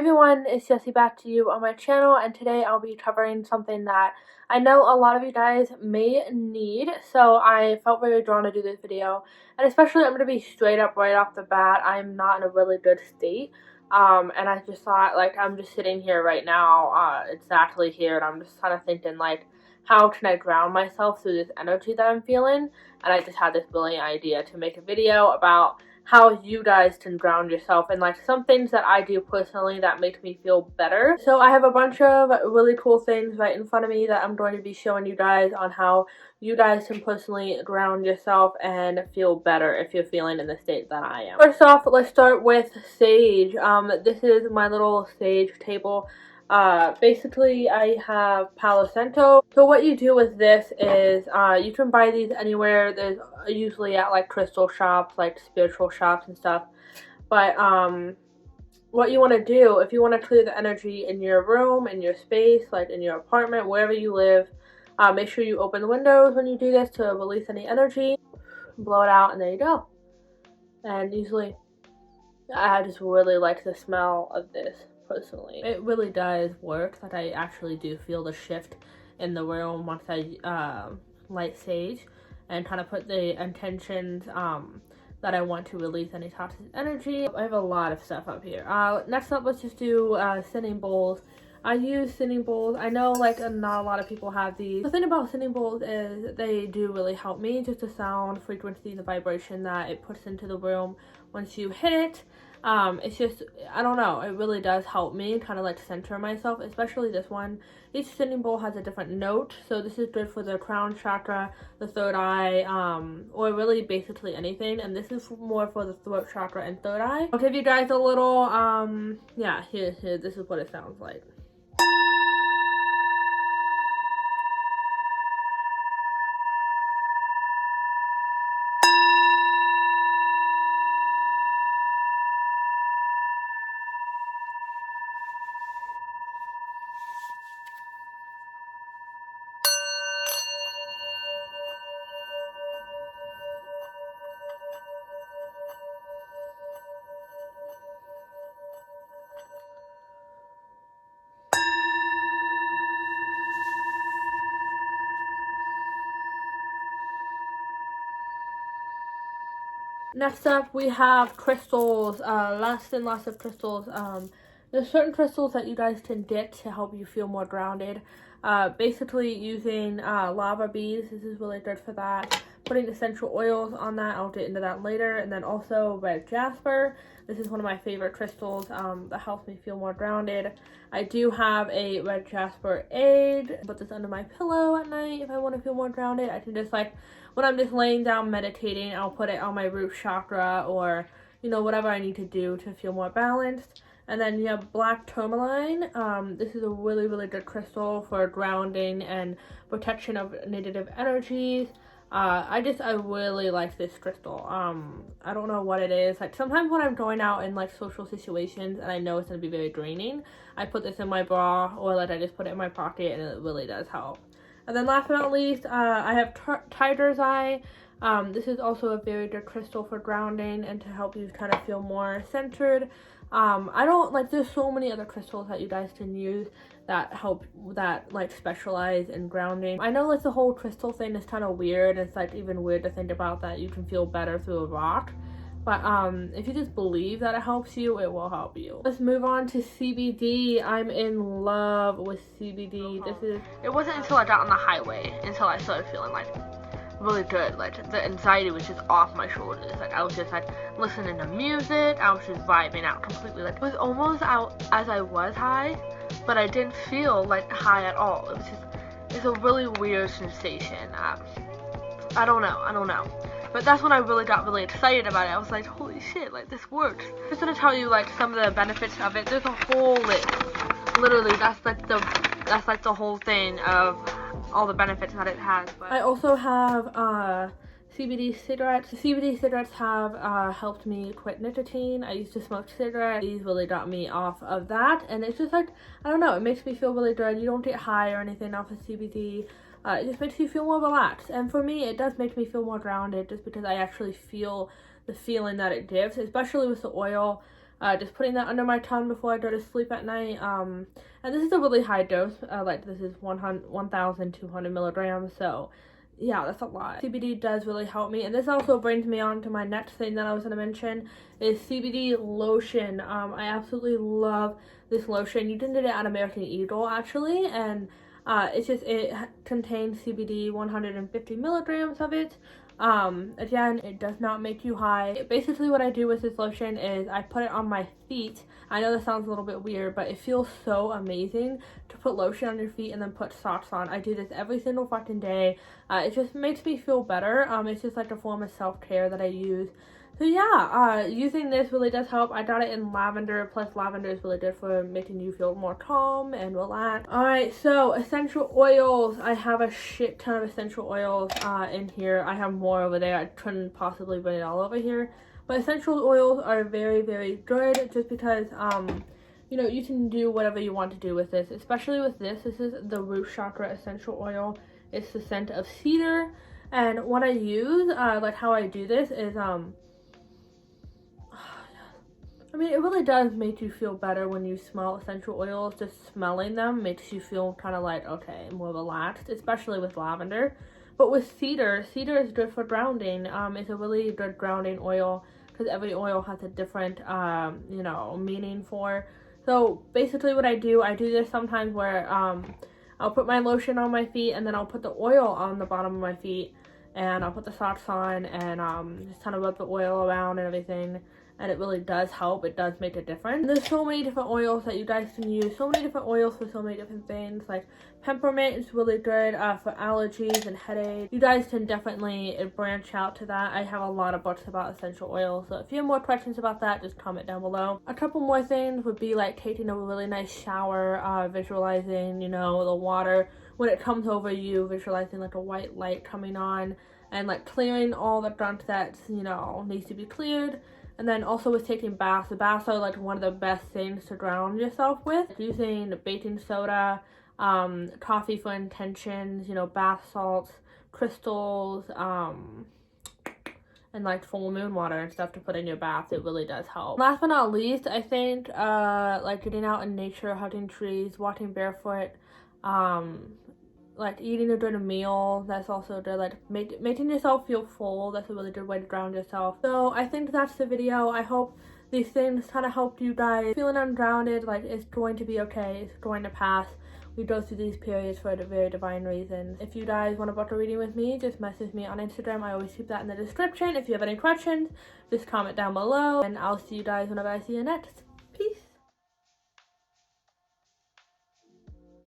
everyone, it's Jessie back to you on my channel, and today I'll be covering something that I know a lot of you guys may need, so I felt very drawn to do this video. And especially, I'm going to be straight up right off the bat, I'm not in a really good state, and I just thought, like, I'm just sitting here right now, exactly here, and I'm just kind of thinking, like, how can I ground myself through this energy that I'm feeling? And I just had this brilliant idea to make a video about how you guys can ground yourself and like some things that I do personally that makes me feel better. So I have a bunch of really cool things right in front of me that I'm going to be showing you guys on how you guys can personally ground yourself and feel better if you're feeling in the state that I am. First off, let's start with sage. This is my little sage table. Basically I have Palo Santo. So what you do with this is, you can buy these anywhere. There's usually at like crystal shops, like spiritual shops and stuff. But, what you want to do, if you want to clear the energy in your room, in your space, like in your apartment, wherever you live, make sure you open the windows when you do this to release any energy, blow it out, and there you go. And usually, I just really like the smell of this. Personally, it really does work. That I actually do feel the shift in the room once I light sage and kind of put the intentions that I want to release any toxic energy. I have a lot of stuff up here. Next up, let's just do singing bowls. I use singing bowls. I know like not a lot of people have these. The thing about singing bowls is they do really help me. Just the sound, frequency, the vibration that it puts into the room once you hit it. It's just, I don't know, it really does help me kind of like center myself, especially this one. Each singing bowl has a different note, so this is good for the crown chakra, the third eye, or really basically anything, and this is more for the throat chakra and third eye. I'll give you guys a little, yeah, here, this is what it sounds like. Next up, we have crystals. Lots and lots of crystals. There's certain crystals that you guys can get to help you feel more grounded. Basically using lava beads. This is really good for that. Putting essential oils on that. I'll get into that later. And then also red jasper. This is one of my favorite crystals that helps me feel more grounded. I do have a red jasper egg. Put this under my pillow at night if I want to feel more grounded. I can just like, when I'm just laying down meditating, I'll put it on my root chakra or, you know, whatever I need to do to feel more balanced. And then you have black tourmaline. This is a really, really good crystal for grounding and protection of negative energies. I really like this crystal. I don't know what it is. Like sometimes when I'm going out in like social situations and I know it's gonna be very draining, I put this in my bra or like I just put it in my pocket and it really does help. And then last but not least, I have tiger's eye. This is also a very good crystal for grounding and to help you kind of feel more centered. I don't like, there's so many other crystals that you guys can use that help, that like specialize in grounding. I know like the whole crystal thing is kind of weird. It's like even weird to think about that you can feel better through a rock. But if you just believe that it helps you, it will help you. Let's move on to CBD. I'm in love with CBD. It wasn't until I got on the highway until I started feeling like really good. Like the anxiety was just off my shoulders. Like I was just like listening to music. I was just vibing out completely. Like it was almost out as I was high, but I didn't feel like high at all. It was just, it's a really weird sensation. I don't know. But that's when I really got really excited about it. I was like, holy shit, like this works. I'm just gonna tell you like some of the benefits of it. There's a whole list. Literally, that's like the whole thing of all the benefits that it has. But I also have CBD cigarettes. CBD cigarettes have helped me quit nicotine. I used to smoke cigarettes. These really got me off of that, and it's just like, I don't know, it makes me feel really good. You don't get high or anything off of CBD. It just makes you feel more relaxed, and for me it does make me feel more grounded just because I actually feel the feeling that it gives, especially with the oil. Just putting that under my tongue before I go to sleep at night. And this is a really high dose. Like this is 1,200 milligrams. So yeah, that's a lot. CBD does really help me. And this also brings me on to my next thing that I was going to mention is CBD lotion. I absolutely love this lotion. You can get it at American Eagle actually. And it contains CBD, 150 milligrams of it. Again, it does not make you high. Basically what I do with this lotion is I put it on my feet. I know this sounds a little bit weird, but it feels so amazing to put lotion on your feet and then put socks on. I do this every single fucking day. It just makes me feel better. It's just like a form of self-care that I use. So yeah, using this really does help. I got it in lavender, plus lavender is really good for making you feel more calm and relaxed. Alright, so essential oils. I have a shit ton of essential oils in here. I have more over there. I couldn't possibly put it all over here. But essential oils are very, very good just because, you know, you can do whatever you want to do with this. Especially with this. This is the Root Chakra essential oil. It's the scent of cedar. And what I use, like how I do this is, I mean, it really does make you feel better when you smell essential oils. Just smelling them makes you feel kind of like, okay, more relaxed, especially with lavender. But with cedar, cedar is good for grounding. It's a really good grounding oil because every oil has a different, you know, meaning for. So basically what I do this sometimes where I'll put my lotion on my feet and then I'll put the oil on the bottom of my feet and I'll put the socks on and just kind of rub the oil around and everything. And it really does help. It does make a difference. There's so many different oils that you guys can use. So many different oils for so many different things. Like peppermint is really good for allergies and headaches. You guys can definitely branch out to that. I have a lot of books about essential oils. So if you have more questions about that, just comment down below. A couple more things would be like taking a really nice shower, visualizing, you know, the water when it comes over you, visualizing like a white light coming on and like clearing all the gunk that, you know, needs to be cleared. And then also with taking baths, the baths are like one of the best things to ground yourself with. Using baking soda, coffee for intentions, you know, bath salts, crystals, and like full moon water and stuff to put in your bath. It really does help. Last but not least, I think like getting out in nature, hugging trees, walking barefoot, like eating a good meal, that's also good. Like making yourself feel full, that's a really good way to ground yourself. So I think that's the video. I hope these things kind of helped you guys. Feeling ungrounded, like it's going to be okay, it's going to pass. We go through these periods for a very divine reason. If you guys want to book a reading with me, just message me on Instagram. I always keep that in the description. If you have any questions, just comment down below and I'll see you guys whenever I see you next.